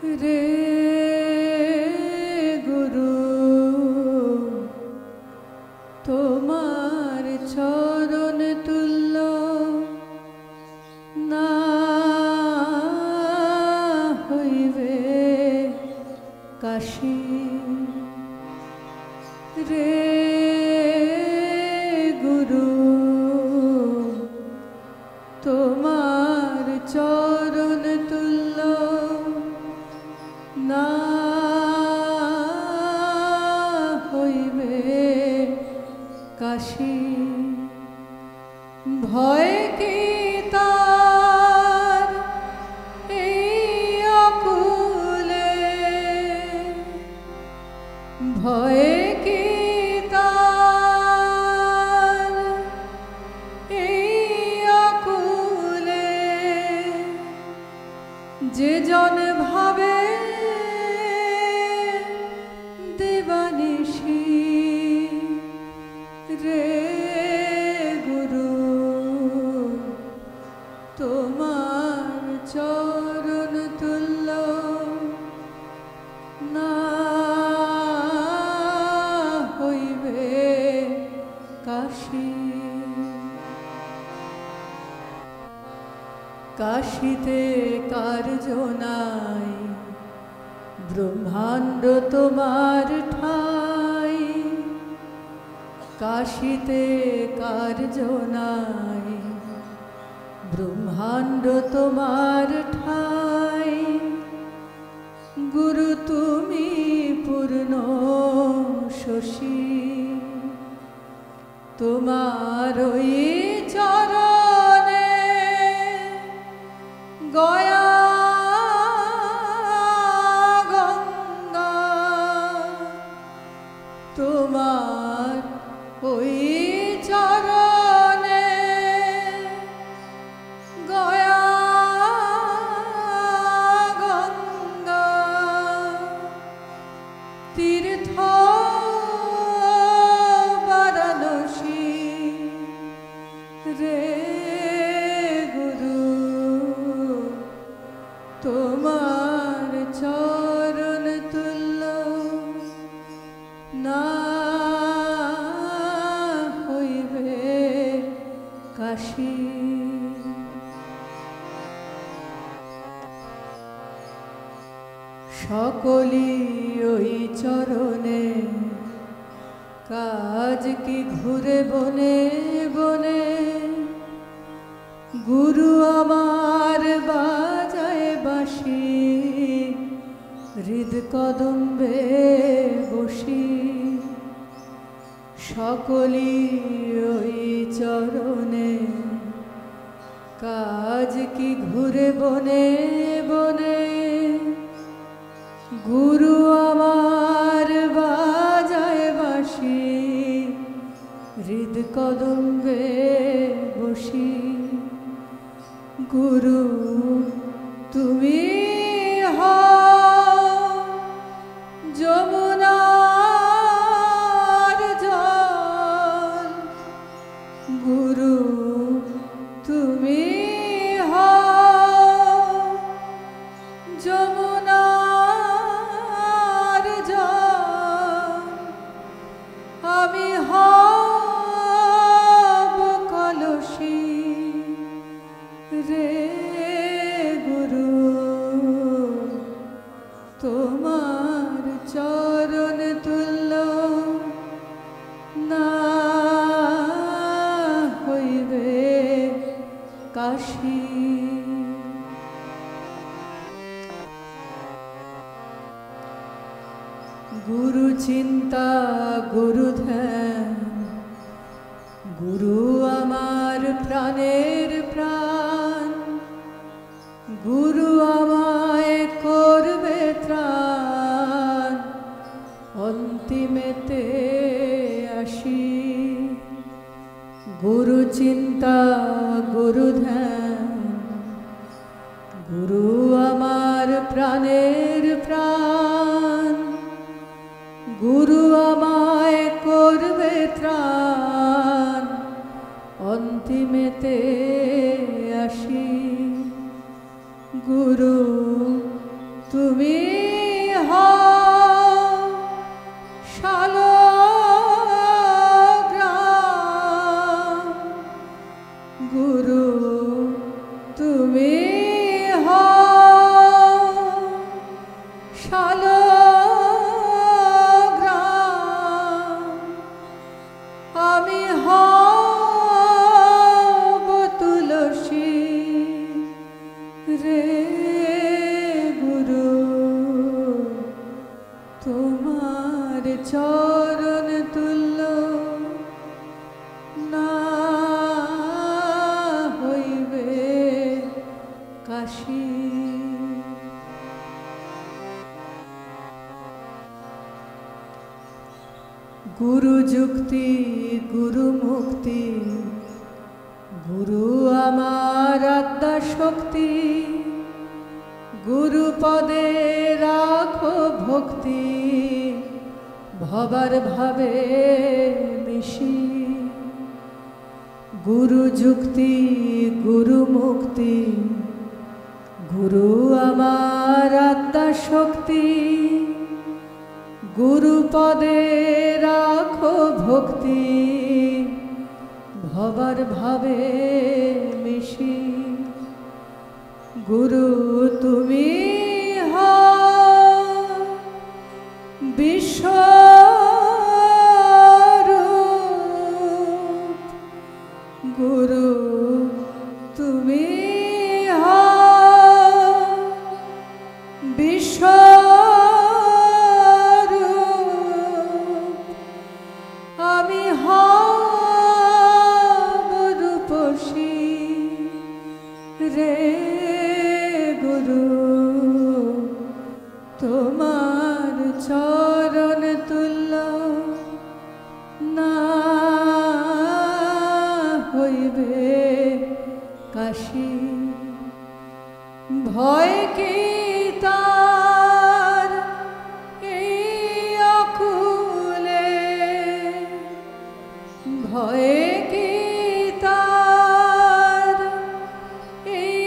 रे गुरु तोमार चरण तुल्य ना हইবে काशी रे गुरु तोमार चरण तुल्य ना हইবে काशी भय की तार এই অকুলে भय की तार এই অকুলে যে জন ভাবে देवानिशी रे गुरु तोमार चरण तुल्य ना हইবে काशी काशीते कार्य নাই ब्रह्मांड तोमार ठाई काशीते कार्य নাই ब्रह्मांड तोमार ठाई गुरु तुमी पूर्ण शशि तोमार ओई चरणे गया तोमार ओई चरणे गया गंगा तीर्थ वाराणसी रे गुरु तोमार चरण तुल्य ना हইবে काशी सकली ओई चरणे काज की घुरे बने बने गुरु आमार बाजाए बाँशी हृद कदम्बे बसी सकली ओई चरणे काज की घुरे बने बने गुरु आमार बाजाए बाँशी हृद कदम्बे बसी गुरु तुमी हও যমুনার জল গুরু তুমি হও যমুনার জল আমি হব কলসি রে গুরু तोमार चरण तुल्य ना हইবে काशी गुरु चिंता गुरु ध्यान गुरु आमार प्राणेर प्राण गुरु आमाय करबे त्राण अंतिमेते आशी गुरु चिंता गुरु ध्यान गुरु आमार प्राणेर प्राण गुरु आमाय करबे त्राण अंतिमेते आशी गुरु তুমি হও শালগ্রাম গুরু তুমি হও শালগ্রাম আমি হব তুলসী রে গুরু তোমার চরণ তুল্য না হইবে কাশী। গুরু যুক্তি গুরু মুক্তি গুরু আমার আত্মা শক্তি গুরু পদে রাখো ভক্তি ভবার ভাবে মিশি। গুরু যুক্তি গুরু মুক্তি গুরু আমার আত্মা শক্তি গুরু পদে রাখো ভক্তি ভবার ভাবে মিশি। গুরু তুমি হও বিশ্বরূপ গুরু তুমি হও বিশ্বরূপ আমি হব রূপসী রে গুরু তোমার চরণ তুল্য না হইবে কাশী। ভয় কি তার এই অকুলে ভয়ে কি তার এই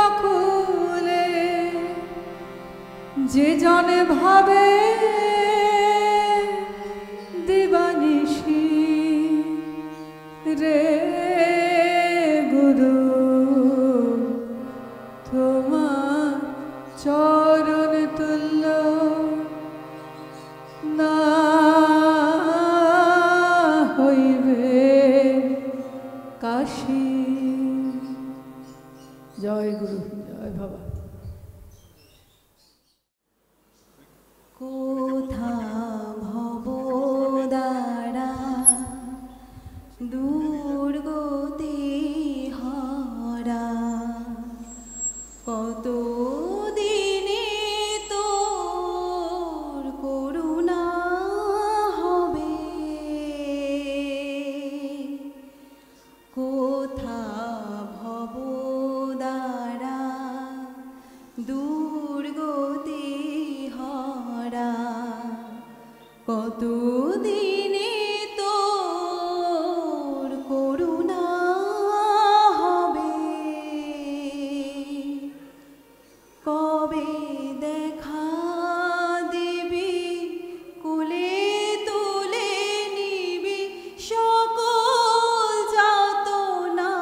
অকুলে যে জনে ভাবে দিবানিশি রে গুরু তোমার চরণ তুল্য না হইবে কাশী। জয় গুরু জয় বাবা। কোথা ভব দ্বারা দুর্গতি হরা কত দিনে তোর করুণা হবে কোথা ভব দ্বারা দুর্গতি হরা কত দিনে তোর করুণা হবে কবে দেখা দিবি কোলে তুলে নিবি সকল যাতনা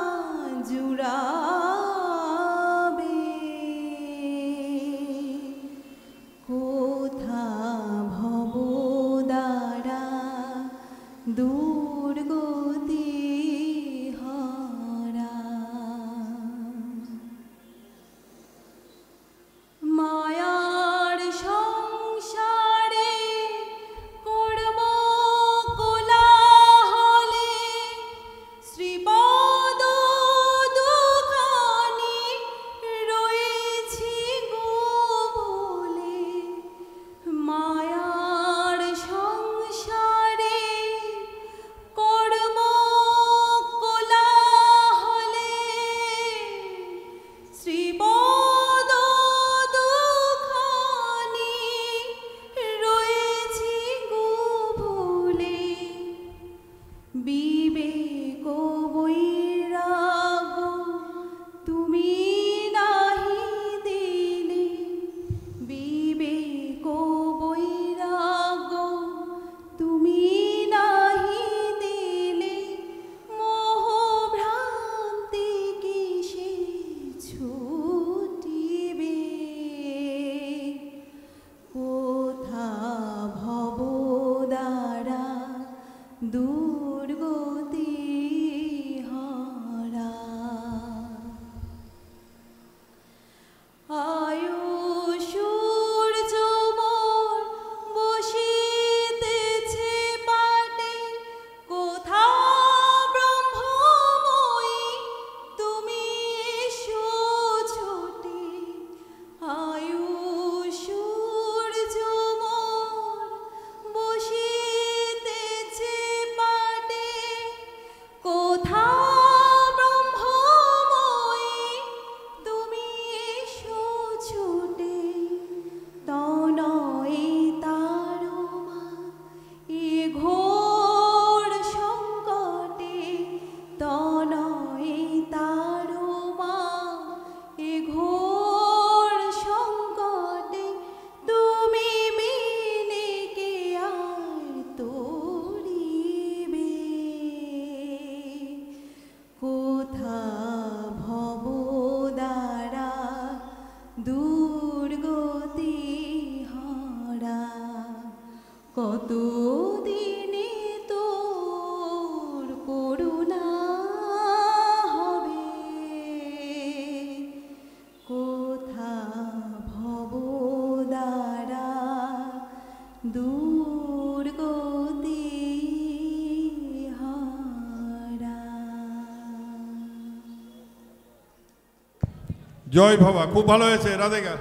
জয় বাবা, খুব ভালো হয়েছে রাধিকা।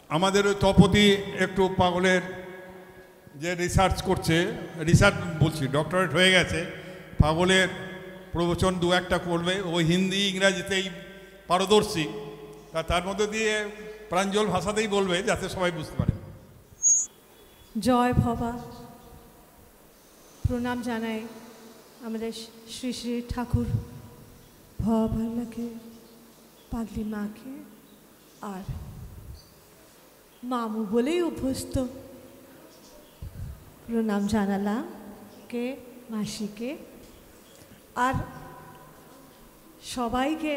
আমাদের ওই তপতি একটু পাগলের যে রিসার্চ করছে, রিসার্চ বলছি ডক্টরেট হয়ে গেছে, পাগলের প্রবচন দু একটা করবে, ওই হিন্দি ইংরাজিতেই পারদর্শী, তার মধ্যে দিয়ে প্রাঞ্জল ভাষাতেই বলবে যাতে সবাই বুঝতে পারে। জয় ভবা, প্রণাম জানাই আমাদের শ্রী শ্রী ঠাকুর ভবাকে, পাগলি মাকে, আর মামু বলেই অভ্যস্ত প্রণাম জানালাম কে মাসিকে, আর সবাইকে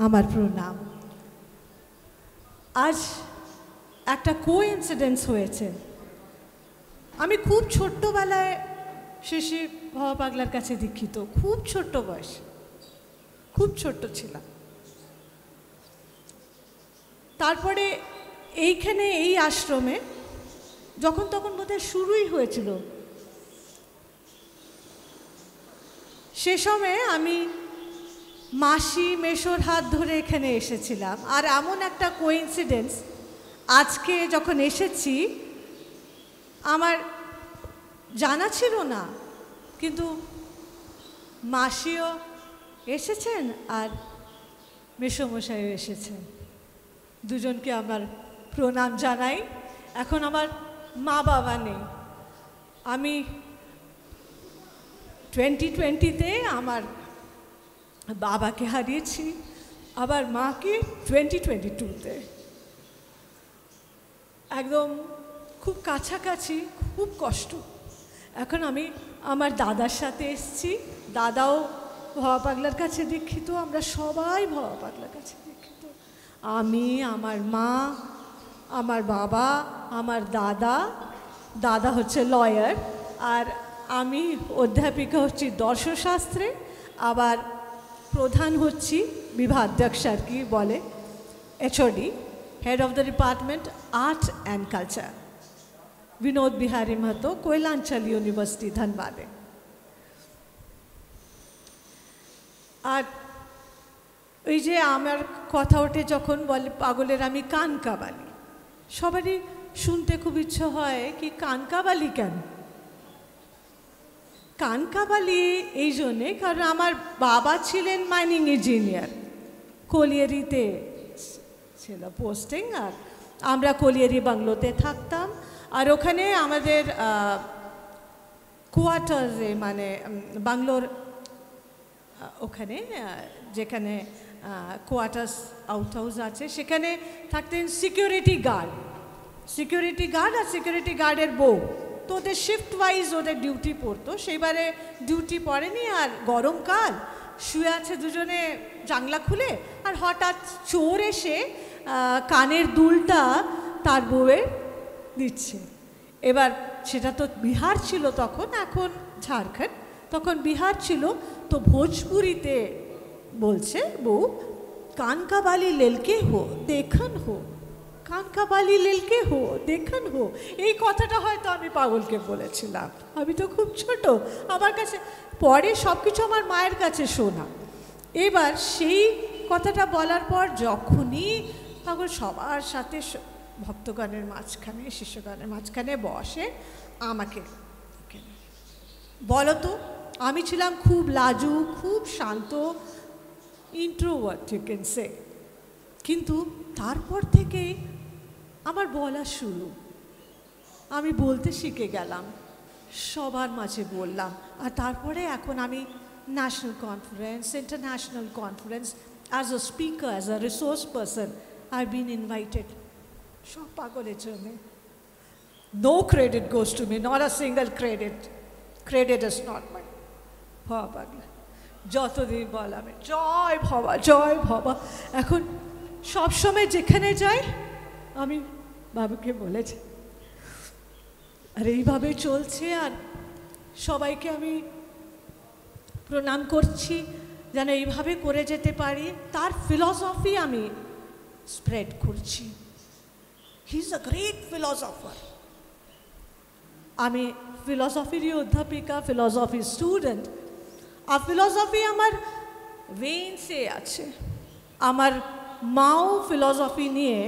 আমার প্রণাম। আজ একটা কোইন্সিডেন্স হয়েছে। আমি খুব ছোট্টবেলায় শ্রী শ্রী ভবা পাগলার কাছে দীক্ষিত, খুব ছোট্ট বয়স, খুব ছোট্ট ছিলাম। তারপরে এইখানে এই আশ্রমে যখন তখন বোধহয় শুরুই হয়েছিল, সে সময়ে আমি মাসি মেশোর হাত ধরে এখানে এসেছিলাম। আর এমন একটা কোইন্সিডেন্স, আজকে যখন এসেছি আমার জানা ছিল না, কিন্তু মাসিও এসেছেন আর মেসোমশাইও এসেছেন, দুজনকে আমার প্রণাম জানাই। এখন আমার মা বাবা নেই, আমি 2020-তে আমার বাবাকে হারিয়েছি, আবার মাকে 2022-তে। একদম খুব কাছাকাছি, খুব কষ্ট। এখন আমি আমার দাদার সাথে এসেছি, দাদাও ভবা পাগলার কাছে দীক্ষিত, আমরা সবাই ভবা পাগলার কাছে দীক্ষিত। আমি, আমার মা, আমার বাবা, আমার দাদা, দাদা হচ্ছে লয়ার, আর আমি অধ্যাপিকা হচ্ছি দর্শনশাস্ত্রে, আবার প্রধান হচ্ছি বিভাধ্যক্ষ আর কি বলে, HOD, head of the department art and culture, Binod Bihari Mahato, Koylanchal university, ধনবাদে। আর ওই যে আমার কথা ওঠে যখন বলে পাগলের আমি কানকাবালি, সবারই শুনতে খুব ইচ্ছে হয় কি কানকাবালি কেন? কানকাবালি এই জন্যে কারণ আমার বাবা ছিলেন মাইনিং ইঞ্জিনিয়ার, কলিয়ারিতে ছিল পোস্টিং, আর আমরা কলিয়ারি বাংলোতে থাকতাম। আর ওখানে আমাদের কোয়ার্টারে, মানে বাংলোর ওখানে যেখানে কোয়ার্টার্স আউট হাউস আছে, সেখানে থাকতেন সিকিউরিটি গার্ড, সিকিউরিটি গার্ড আর সিকিউরিটি গার্ডের বউ। তো ওদের শিফট ওয়াইজ ওদের ডিউটি পড়তো, সেইবারে ডিউটি পড়েনি, আর গরমকাল শুয়ে আছে দুজনে জানলা খুলে, আর হঠাৎ চোর এসে কানের দুলটা তার বউয়ের দিচ্ছে। এবার সেটা তো বিহার ছিল তখন, এখন ঝাড়খণ্ড, তখন বিহার ছিল। তো ভোজপুরিতে বলছে বউ, কানকাবালি লেলকে হো দেখন হো, কানকাবালি লেলকে হো দেখন হো। এই কথাটা হয়তো আমি পাগলকে বলেছিলাম, আমি তো খুব ছোট, আমার কাছে পরে সব কিছু আমার মায়ের কাছে শোনা। এবার সেই কথাটা বলার পর যখনই পাগল সবার সাথে ভক্তগণের মাঝখানে, শিষ্যগণের মাঝখানে বসে, আমাকে বলো তো, আমি ছিলাম খুব লাজুক, খুব শান্ত, ইন্ট্রোভার্ট ইউ ক্যান সে, কিন্তু তারপর থেকে আমার বলা শুরু, আমি বলতে শিখে গেলাম, সবার মাঝে বললাম। আর তারপরে এখন আমি national conference, international conference, as a speaker, as a resource person, I been invited, সব পাগলের জন্য। No credit goes to me, not a single credit, credit is not my. Bhaba Pagla যতদিন বললাম জয় ভবা, জয় ভবা। এখন সবসময় যেখানে যাই আমি বাবুকে বলেছি, আর এইভাবে চলছে। আর সবাইকে আমি প্রণাম করছি যেন এইভাবে করে যেতে পারি, তার ফিলসফি আমি স্প্রেড করছি। He is a great philosopher. আমি ফিলসফিরই অধ্যাপিকা, ফিলসফি স্টুডেন্ট, আর ফিলসফি আমার ভেইনসে আছে, আমার মাও ফিলসফি নিয়ে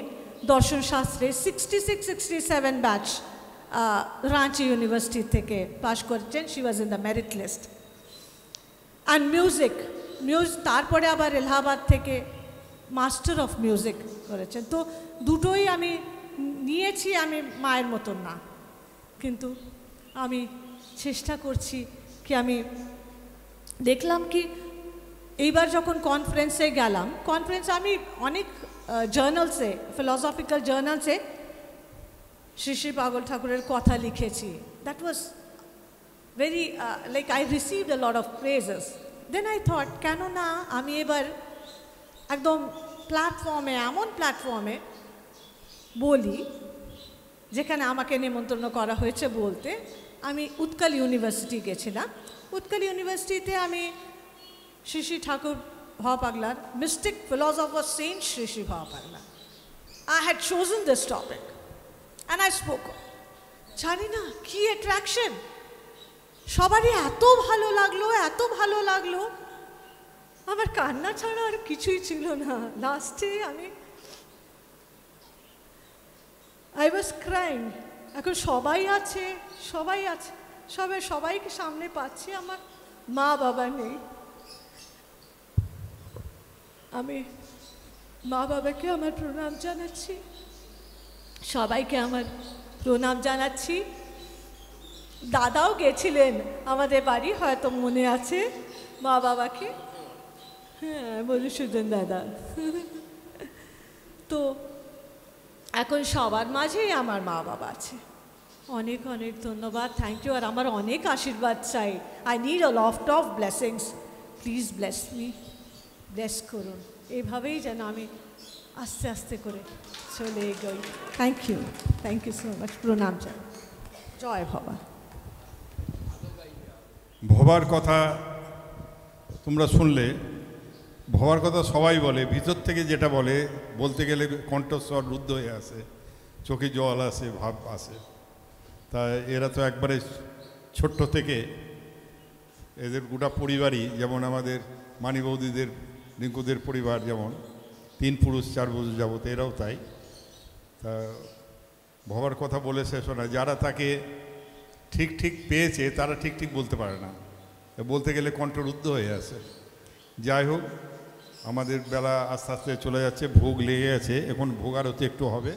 দর্শনশাস্ত্রে 66-67 ব্যাচ রাঁচি ইউনিভার্সিটি থেকে পাশ করেছেন। She was in the merit list. And music তারপরে আবার এলাহাবাদ থেকে মাস্টার অফ মিউজিক করেছেন। তো দুটোই আমি নিয়েছি, আমি মায়ের মতন না, কিন্তু আমি চেষ্টা করছি কি আমি দেখলাম কি এইবার যখন কনফারেন্সে গেলাম, আমি অনেক জার্নালসে, ফিলসফিক্যাল জার্নালসে শ্রী শ্রী পাগল ঠাকুরের কথা লিখেছি। That was very like I received a lot of praises. Then I thought কেন না আমি এবার একদম এমন প্ল্যাটফর্মে বলি যেখানে আমাকে নিমন্ত্রণ করা হয়েছে বলতে। আমি উৎকল ইউনিভার্সিটি গেছিলাম। উৎকল ইউনিভার্সিটিতে আমি শ্রী শ্রী ঠাকুর ভাবা পাগলার mystic philosopher saint Shri Shri Bhaba Pagla, I had chosen this topic and I spoke. জানি না কি অ্যাট্রাকশন, সবারই এত ভালো লাগলো, আমার কান্না ছাড়া আর কিছুই ছিল না। লাস্টে I was crying. এখন সবাই আছে, সবাইকে সামনে পাচ্ছি, আমার মা বাবা নেই। আমি মা বাবাকে আমার প্রণাম জানাচ্ছি, সবাইকে আমার প্রণাম জানাচ্ছি। দাদাও গেছিলেন আমাদের বাড়ি, হয়তো মনে আছে মা বাবাকে, হ্যাঁ মধুসূদন দাদা। তো এখন সবার মাঝেই আমার মা বাবা আছে। অনেক ধন্যবাদ, থ্যাংক ইউ। আর আমার অনেক আশীর্বাদ চাই। I need a lot of blessings. Please bless me, bless করুন। এইভাবেই যেন আমি আস্তে আস্তে করে চলে এগোই। Thank you so much. প্রণাম চাই। জয় ভবা। ভবার কথা তোমরা শুনলে, ভবার কথা সবাই বলে, ভিতর থেকে যেটা বলতে গেলে কণ্ঠস্বর রুদ্ধ হয়ে আসে, চোখে জল আসে, ভাব আসে। তা এরা তো একবারে ছোট্ট থেকে এদের গোটা পরিবারই, যেমন আমাদের মানি বৌদিদের, রিঙ্কুদের পরিবার যেমন 3 পুরুষ 4 বছর যাবত, এরাও তাই। তা ভবার কথা বলে শেষ হয় না। যারা তাকে ঠিক পেয়েছে তারা ঠিক বলতে পারে না, বলতে গেলে কণ্ঠরুদ্ধ হয়ে আসে। যাই হোক, আমাদের বেলা আস্তে আস্তে চলে যাচ্ছে, ভোগ লেগে গেছে, এখন ভোগ আরতি একটু হবে।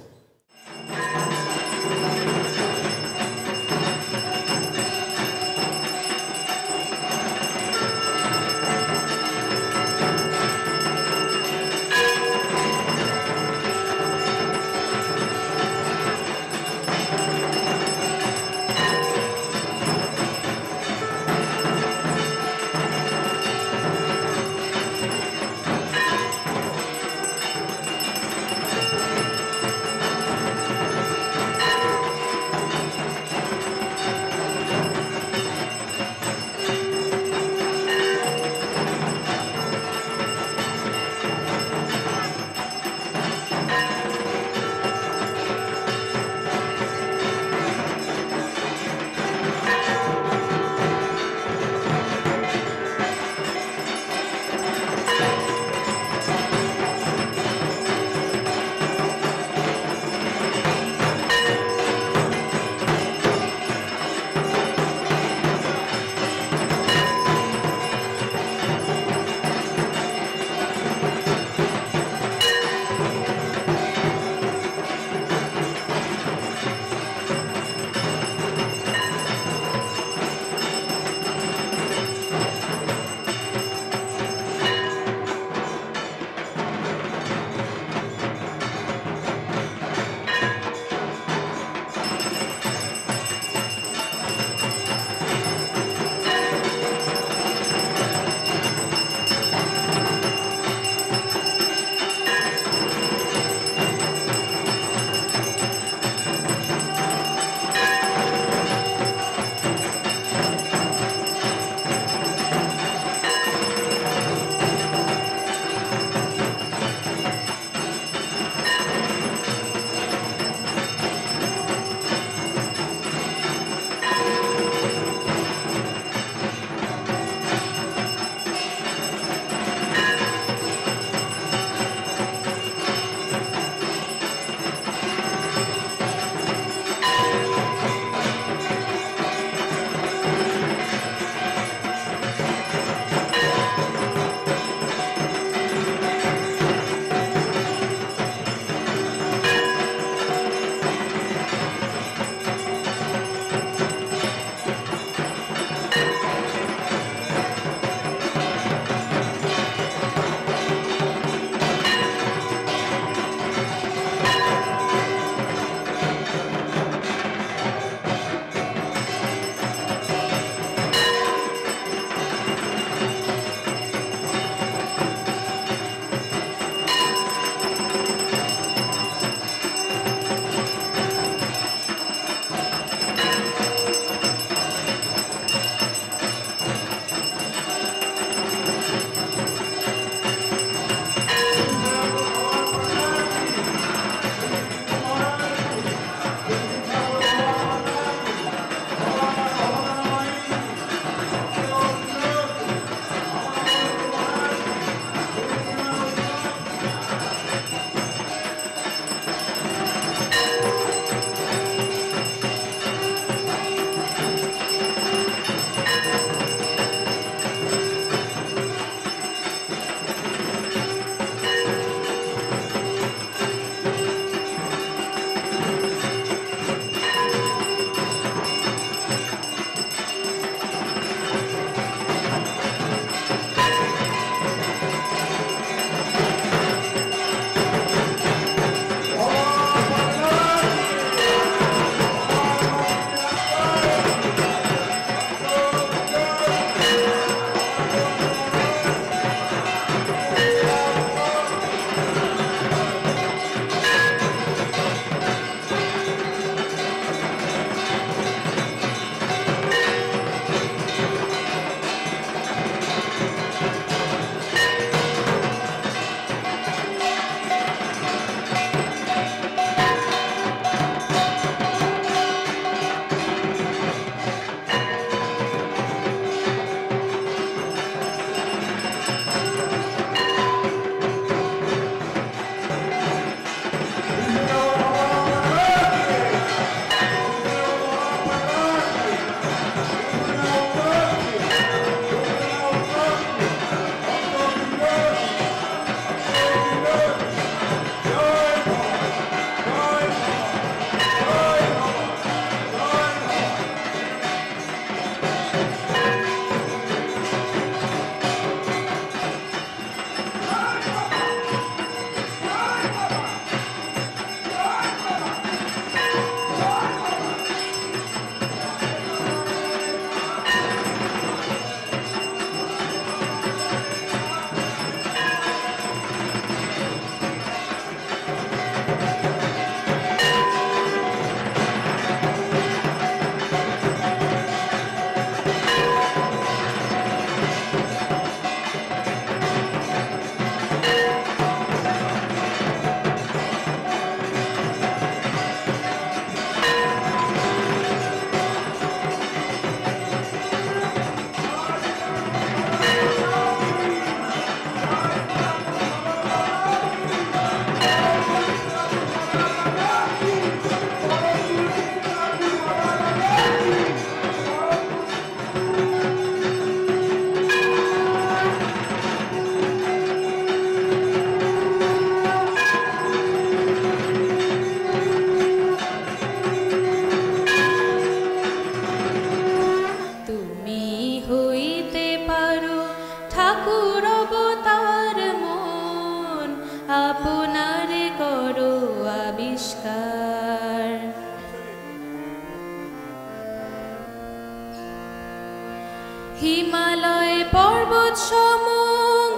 হিমালয় পর্বত সম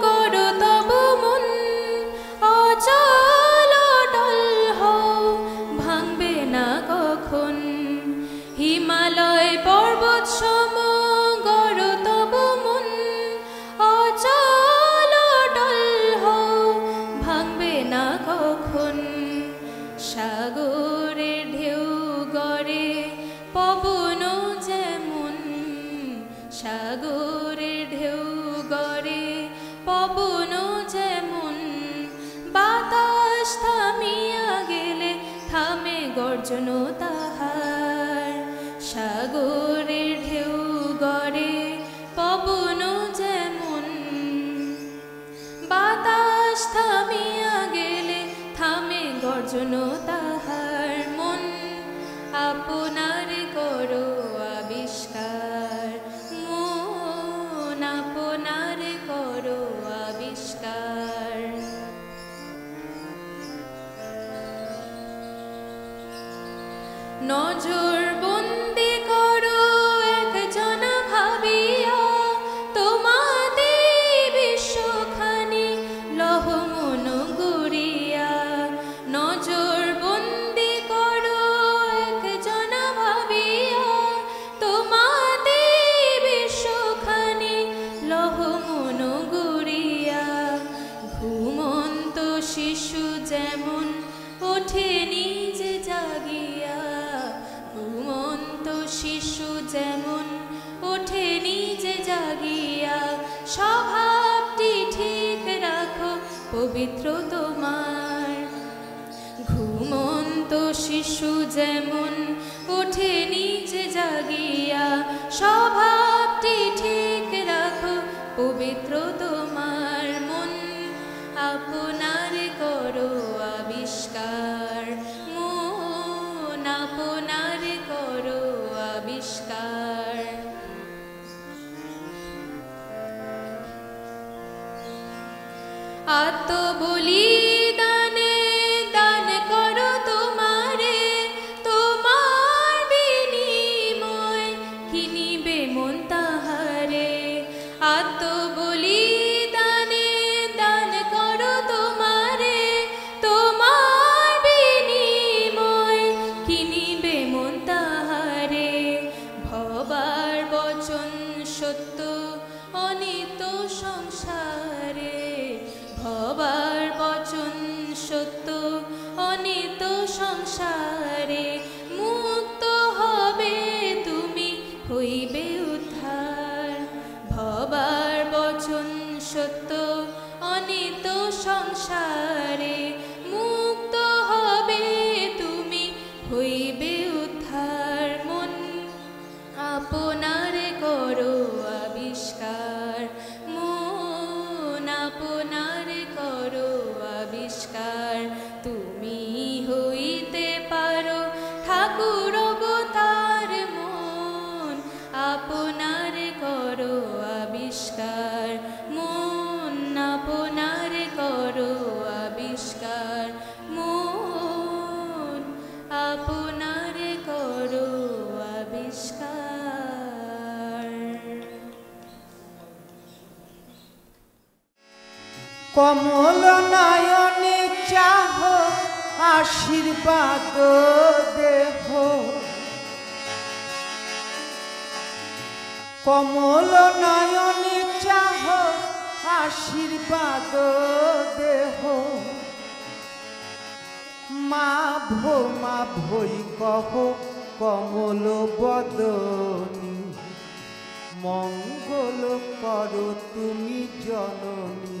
গড় তব মন, অচল অটল হও ভাঙবে না কখন। হিমালয় পর্বত সম গড় তব মন, অচল অটল হও ভাঙবে না কখন। সাগরের ঢেউ গড়ে পবন যেমন, সাগরের ঢেউ গড়ে পবন যেমন, বাতাস থামিয়া গেলে থামে গর্জন তাহার। সাগরের ঢেউ গড়ে পবন যেমন, বাতাস থামিয়া গেলে থামে গর্জন তাহার। মন আপনার করো আবিষ্কার, মন আপনার করো আবিষ্কার। নজর বন্দি করো একজনা ভাবিয়া, তোমাতে বিশ্বখানি লহ মন গুড়িয়া। নজর বন্দি করো একজনা ভাবিয়া, তোমাতে বিশ্বখানি লহ মন গুড়িয়া। ঘুমন্ত শিশু যেমন ওঠে নিজে জাগিয়া, ঘুমন্ত শিশু যেমন ওঠে নিজে জাগিয়া। স্বভাবটি ঠিক রাখো পবিত্র তোমার, ঘুমন্ত শিশু যেমন ওঠে নিজে জাগিয়া। স্বভাবটি ঠিক রাখো পবিত্র তোমার। মন আপনার করো আবিষ্কার, মন আপনার করো আবিষ্কার। আত্মবলিদানে দান করো তোমারে, তোমার বিনিময় কিনিবে মন তাহারে। আত্মবলিদানে দান করো তোমারে, তোমার বিনিময় কিনিবে মন তাহারে। ভবার বচন সত্য অনিত সংসারে, ভবার বচন সত্য অনিত সংসারে। মুক্ত হবে তুমি হইবে উদ্ধার, ভবার বচন সত্য অনিত সংসারে। মুক্ত হবে তুমি হইবে উদ্ধার। মন আপনার করো আবিষ্কার, মন আপনার করো আবিষ্কার। তুমি হইতে পারো ঠাকুর অবতার, মন আপনার করো আবিষ্কার, মন আপনার করো আবিষ্কার, মন আপনার করো আবিষ্কার। কমল নয়নে চাহ আশীর্বাদ দেহ, কমল নয়নে চাহ আশীর্বাদ দেহ। মা ভই কহ কমল বদনী, মঙ্গল করো তুমি জননী।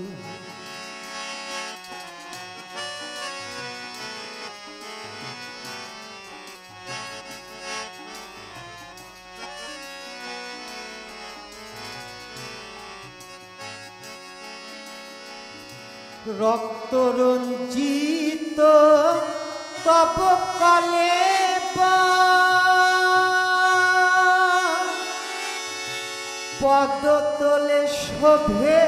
রক্তরঞ্জিত তব কলে পদতলে শোভে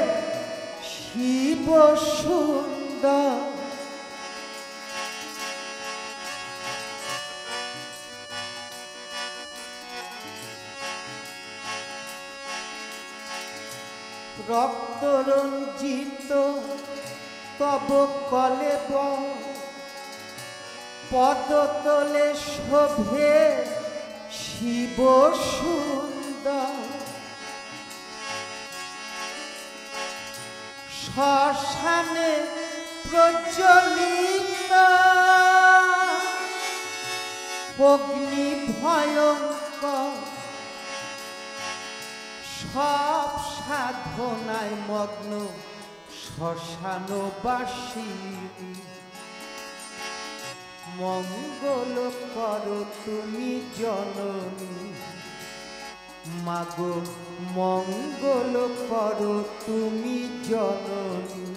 শিব সুন্দর রক্তরঞ্জিত তব কলে পদতলে শোভে শিব সুন্দর শ্মশানে প্রজ্বলিত অগ্নি ভয়ঙ্কর সব সাধনায় মগ্ন শ্মশানবাসী মঙ্গল করো তুমি জননী মাগো মঙ্গল করো তুমি জননী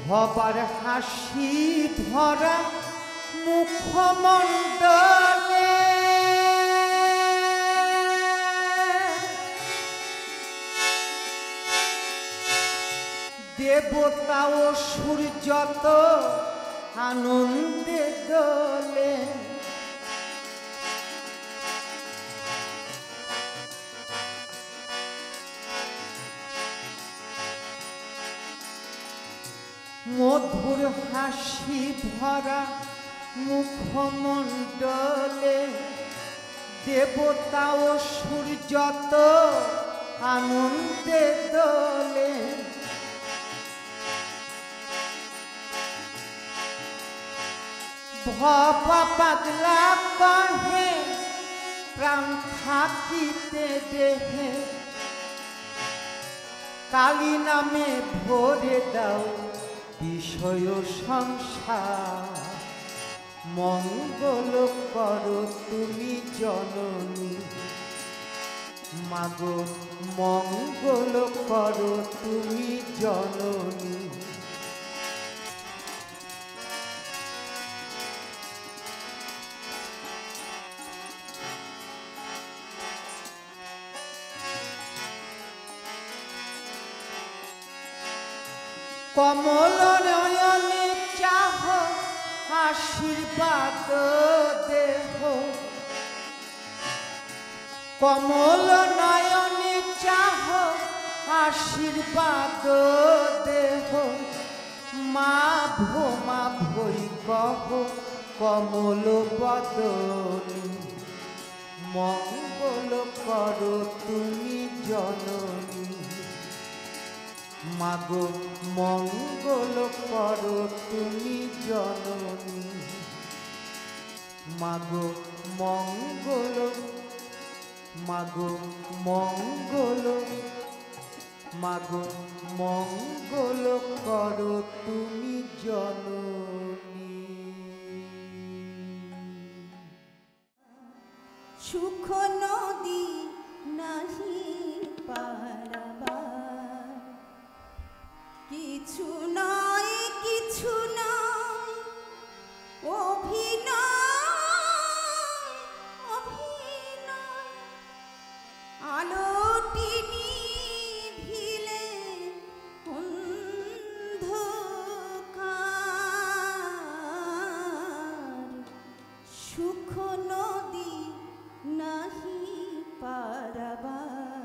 ভবার হাসি ধরা মুখমণ্ডলে দেবতা ও সূর্যত আনন্দে দোলে মধুর হাসি ভরা মুখমণ্ডলে দেবতা ও সূর্যত আনন্দে দোলে ভবা পাগলা কহে প্রাণ থাকিতে দেহে কালী নামে ভরে দাও বিষয় সংসার মঙ্গল করো তুমি জননী মাগো মঙ্গল করো তুমি জননী কমল নয়নে চাহ আশীর্বাদ দেহ কমল নয়নে চাহ আশীর্বাদ দেহ মা ভই কহ কমল বদনী মঙ্গল করো তুমি জননী মাগো মঙ্গল করো তুমি জননী মাগো মঙ্গল মাগো মঙ্গল মাগো মঙ্গল করো তুমি জননী সুখ নদী নাহি পারাবার কিছু নয় কিছু নয় অভিনয় অভিনয় আলোটি নিভিলে অন্ধকার সুখ নদী নাহি পারাবার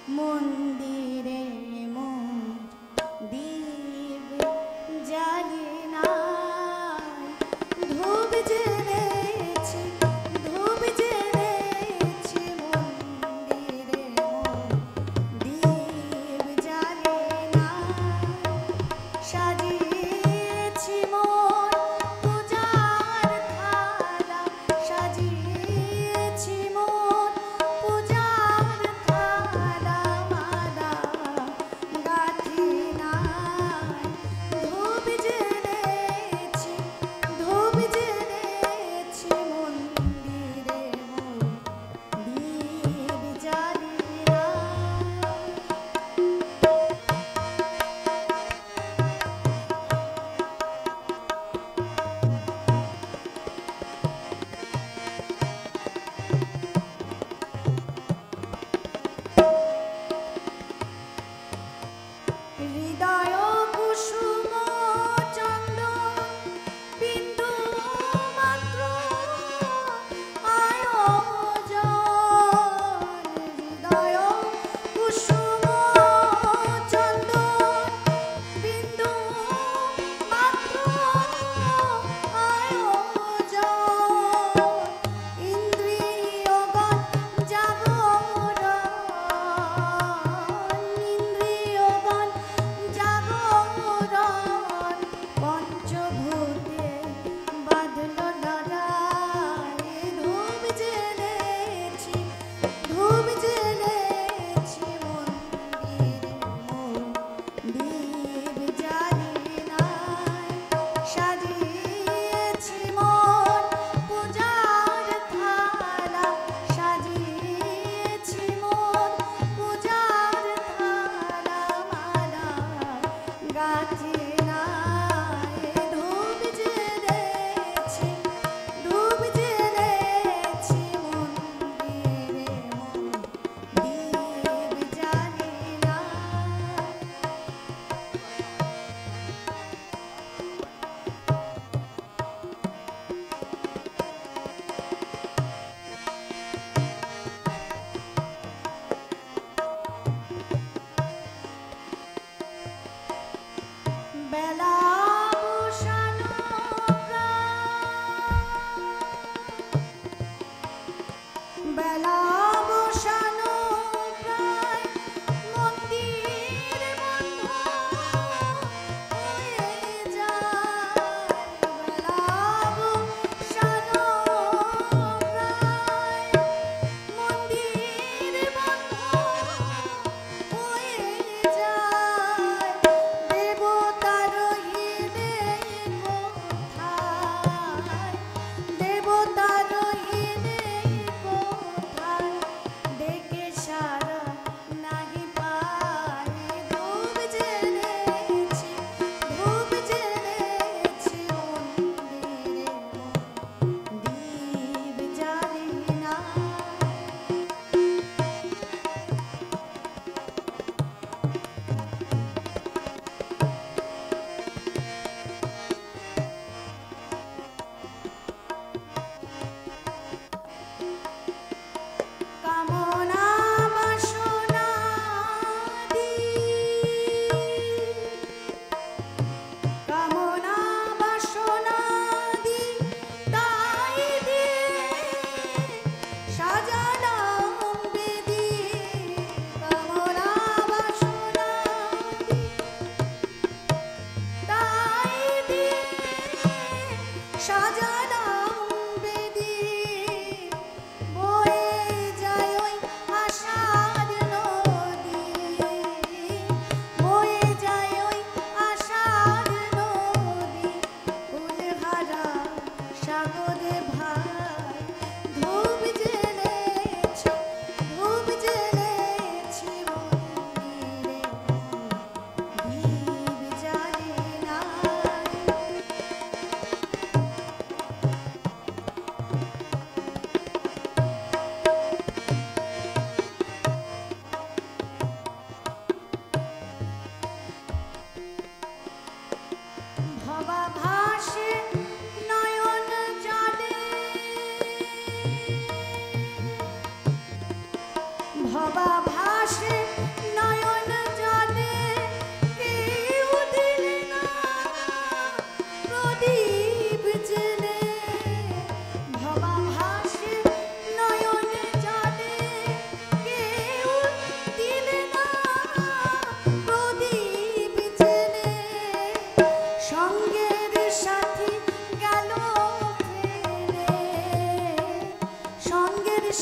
মন্দিরে মন দীপ জ্বালি নাই, ধূপ জ্বেলেছি ধূপ জ্বেলেছি মন্দিরে মন দীপ জ্বালি নাই, সাজিয়েছি মোর পূজার থালা, সাজিয়েছি মোর পূজার থালা, মালা গাঁথি নাই, ধূপ জ্বেলেছি ধূপ জ্বেলেছি মন্দিরে মোর দীপ জ্বালি নাই। হৃদয় কুসুম চন্দন বিন্দু মাত্র আয়োজন, হৃদয় কুসুম চন্দন বিন্দু মাত্র আয়োজন, ইন্দ্রিয়গণ জাগরণ, ইন্দ্রিয়গণ জাগরণ, পঞ্চভূতে বাঁধল লড়াই, ধূপ জ্বেলেছি ধূপ জ্বেলেছি মন্দিরে মোর দীপ জ্বালি নাই, সাজিয়েছি মোর পূজার থালা, সাজিয়েছি মোর পূজার থালা, মালা গাঁথি নাই, ধূপ জ্বেলেছি ধূপ জ্বেলেছি মন্দিরে মোর দীপ জ্বালি নাই। বেলা বসানো বেলা বসানো প্রায়, মন্দির বন্ধ হয়ে যায়, বেলা বসানো প্রায়, মন্দির বন্ধ হয়ে যায়, দেবতার হিনে কোথায়, দেবতার হিনে কোথায়,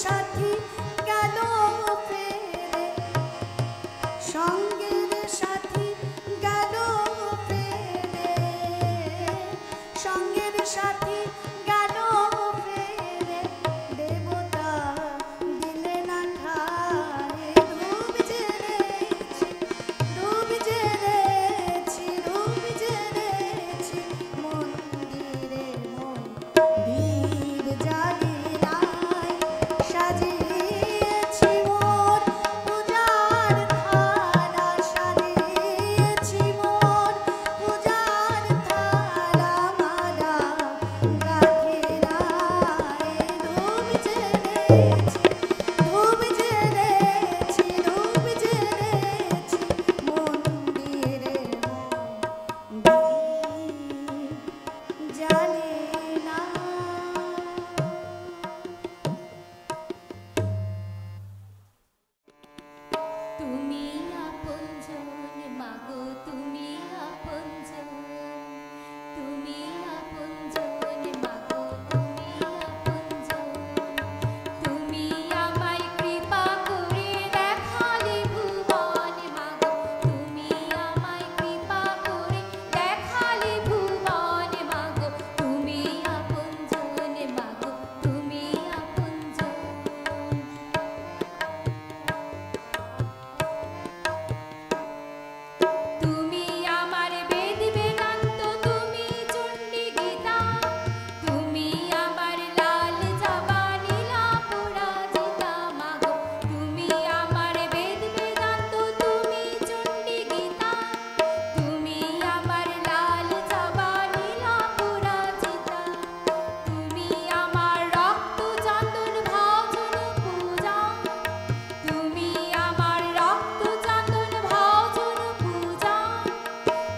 সাথী গেল ফেরে, সঙ্গের সাথী গেল ফেরে, সঙ্গের সাথী গেল ফেরে, দেবতা দিলে না ঠায়। ধূপ জেলেছি, ধূপ জেলেছি, ধূপ জেলেছি, মন্দিরে মন্দির জ্বালি নাই। সাজিয়েছি মোর পূজার থালা, সাজিয়েছি মোর পূজার থালা, মালা গাঁথি নাই। ধূপ জেলেছি, ধূপ জেলেছি, ধূপ জেলেছি, মন্দিরে মন্দির জ্বালি না। তুমি আপনজন মাগো, তুমি আপনজন, তুমি আপনজন মাগো, তুমি আপনজন। তুমি আমায় কৃপা করে দেখালে ভুবন মাগো, তুমি আমায় কৃপা করে দেখালে ভুবন মাগো, তুমি আপনজন মাগো, তুমি আপনজন। তুমি আমার বেদ বেদান্ত, তুমি চণ্ডী গীতা, তুমি আমার লাল জবা নীলা পরাজিতা মাগো, তুমি আমার বেদ বেদান্ত, তুমি চণ্ডী গীতা, তুমি আমার লাল জবা নীলা পরাজিতা, তুমি আমার রক্ত চন্দন ভাজন পূজা, তুমি আমার রক্ত চন্দন ভাজন পূজা,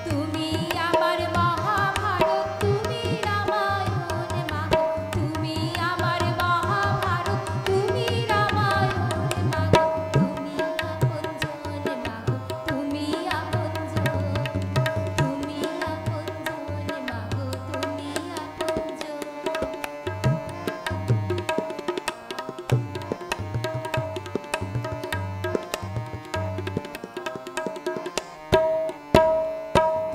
তুমি আমার মহাভারত, তুমি রামায়ণ মাগো, তুমি আমার মহাভারত, তুমি রামায়ণ মাগো, তুমি আপনজন মাগো, তুমি আপনজন, তুমি আপনজন মাগো, তুমি আপনজন।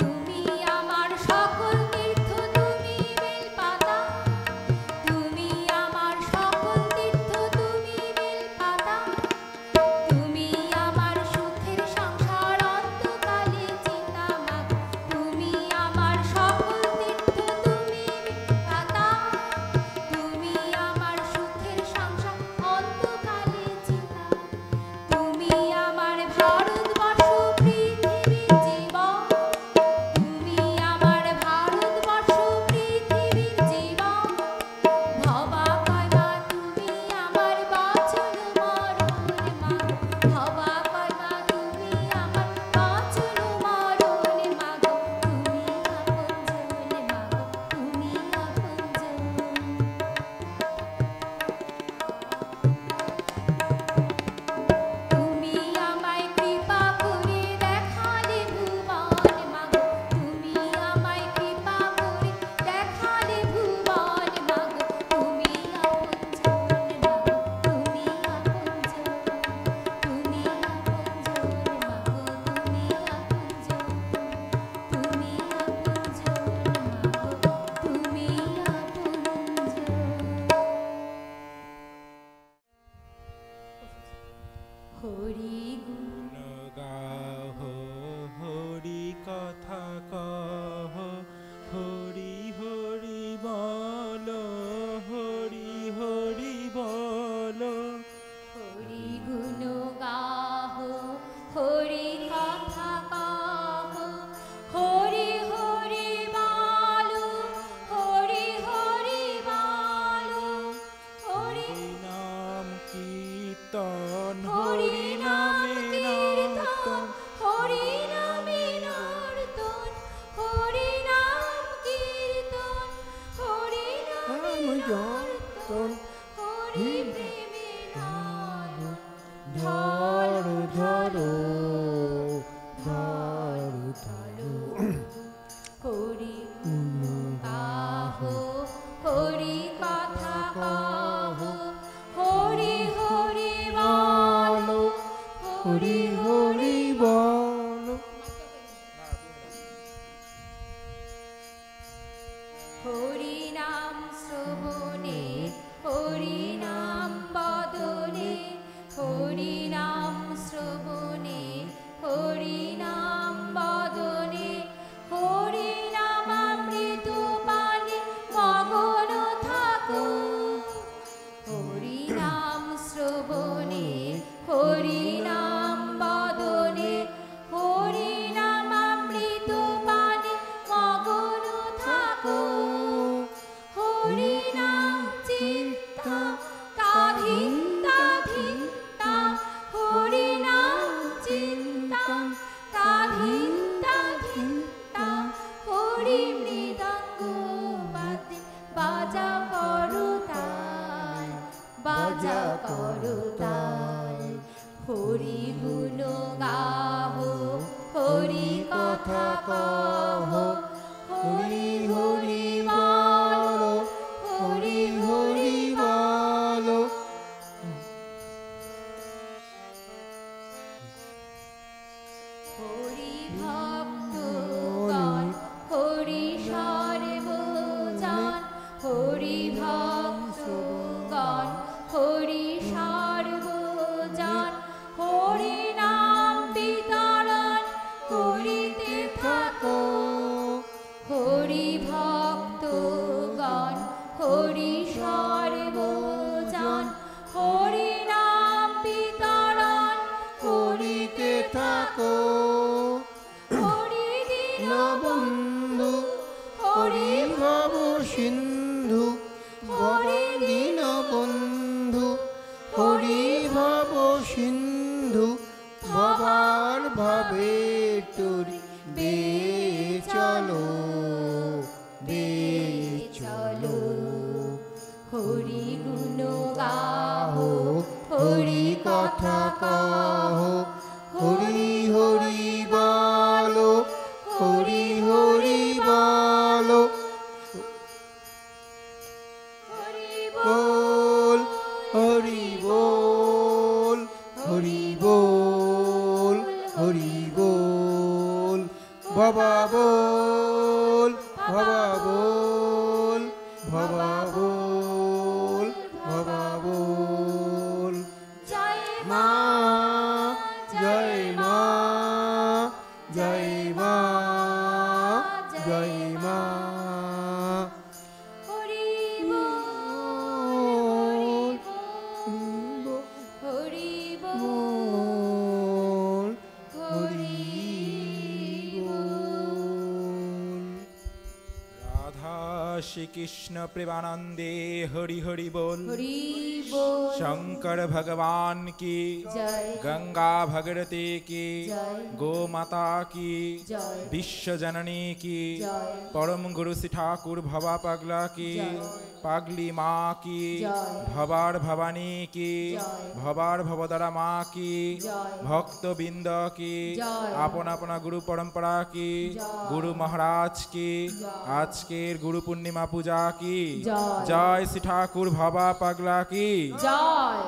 তুমি আমার সকল তীর্থ, তুমি বেলপাতা, তুমি আমার সকল তীর্থ, তুমি বেলপাতা, তুমি আমার সুখের সংসার অন্তকালে চিতা মাগো, তুমি আমার সকল তীর্থ, তুমি বেলপাতা, তুমি আমার সুখের সংসার অন্তকালে চিতা, তুমি আমার ভারতবর্ষ পৃথিবীর জীবন, তুমি আমার ভারতবর্ষ পৃথিবীর জীবন, ভবা কয়মা তুমি আমার বাঁচন মরণ মাগো, ভবা কয়মা তুমি আমার বাঁচন মরণ মাগো, তুমি আপনজন মাগো, তুমি আপনজন। তুমি আমায় কৃপা করে দেখালে ভুবন মাগো, তুমি আমায় কৃপা করে দেখালে ভুবন মাগো, তুমি আপনজন মাগো, তুমি আপনজন, তুমি আপনজন মাগো, তুমি আপনজন, তুমি আপনজন মাগো, তুমি আপনজন। হরি গুণ গাহ হরি কথা কহ, হরি হরি বল, হরি হরি বল। হরি গুণ গাহ, হরি কথা কহ, হরি হরি বল, হরি হরি বল, হরি নাম কীর্তন, হরি নাম নামে কীর্তন, নর্তন, হরি নামে নর্তন, হরি নাম কীর্তন, হরি নামে নর্তন, হরি প্রেমে নাদন, ঢল ঢল ঢল ঢল হরি গাহ, হরি কথা কহ, হরি হরি হরি বল। হরি নাম শ্রবণে হরি নাম বদনে হরি নাম শ্রবণে হরি নাম বদনে হরি নাম অমৃত পানে মগন থাকো হরি নাম শ্রবণে হরি নাম বদনে হরি নাম অমৃত পানে মগন থাকো হরি নাম চিন্তা তাধিন তাধিন তা হরি নাম চিন্তা তাধিন তাধিন তা হরি মৃদঙ্গ বাজে বাজা করো তাই বাজা করো তাই হরি গুণ গাহো হরি কথা কহো হরি হরি বলো হরি হরি বলো হরি ভক্তগণ হরি সর্বজন হরি ভক্তগণ হরি সর্বজন হরি নাম বিতরণ করিতে থাকো হরি ভক্তগণ হরি সর্বজন হরি নাম বিতরণ করিতে থাকো হরি দীনবন্ধু হরি ভব সিন্ধু হরি দীনবন্ধু হরি ভব সিন্ধু ভবার ভাবে তোরি বে চলো বে চলো হরি গুণ গাহো হরি কথা কহো হরি হরি বলো হরি হরি বলো হরি বল হরি বল হরি বল হরি বল বাবা বল বাবা বল বাবা বল বাবা বল জয় মা জয় মা জয় মা জয় মা হরি বল হরি বল হরি বল রাধা শ্রীকৃষ্ণ প্রেমানন্দে হরি হরি বল। হরি বল शंकर भगवान की जय गंगा भगरती की जय गो माता की जय विश्व जननी की जय परम गुरु श्री ठाकुर भवा पगला की जय पागली माँ की जय भवार भवानी की जय भवार भवदरा माँ की जय भक्त बिंद की जय अपना अपना गुरु परंपरा की जय गुरु महाराज की जय आज के गुरु पूर्णिमा पूजा की जय जय श्री ठाकुर भवा पगला की जय